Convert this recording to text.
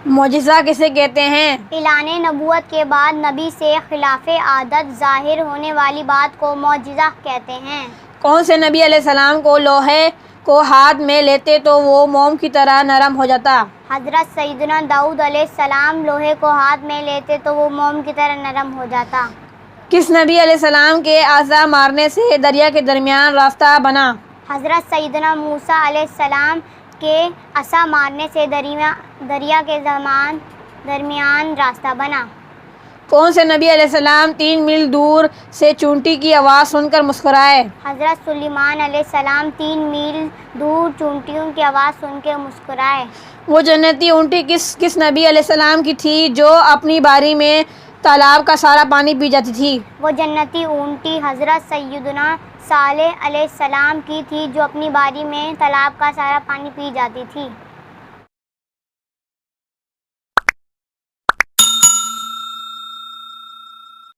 معجزہ کسے کہتے ہیں؟ اعلان نبوت کے بعد نبی سے خلاف عادت ظاہر ہونے والی بات کو معجزہ کہتے ہیں۔ کون سے نبی علیہ السلام کو لوہے کو ہاتھ میں لیتے تو وہ موم کی طرح نرم ہو جاتا؟ حضرت سیدنا داؤد علیہ السلام لوہے کو ہاتھ میں لیتے تو وہ موم کی طرح نرم ہو جاتا۔ کس نبی علیہ السلام کے عصا مارنے سے دریا کے درمیان راستہ بنا؟ حضرت سیدنا موسیٰ علیہ السلام کے عصا مارنے سے دریا کے درمیان راستہ بنا۔ کون سے نبی علیہ السلام 3 میل دور سے چونٹی کی آواز سن کر مسکرائے؟ حضرت سلیمان علیہ السلام 3 میل دور چونٹیوں کی آواز سن کے مسکرائے۔ وہ جنتی اونٹی کس نبی علیہ السلام کی تھی جو اپنی باری میں تالاب کا سارا پانی پی جاتی تھی؟ وہ جنتی اونٹی حضرت سیدنا صالح علیہ السلام کی تھی جو اپنی باری میں تالاب کا سارا پانی پی جاتی تھی۔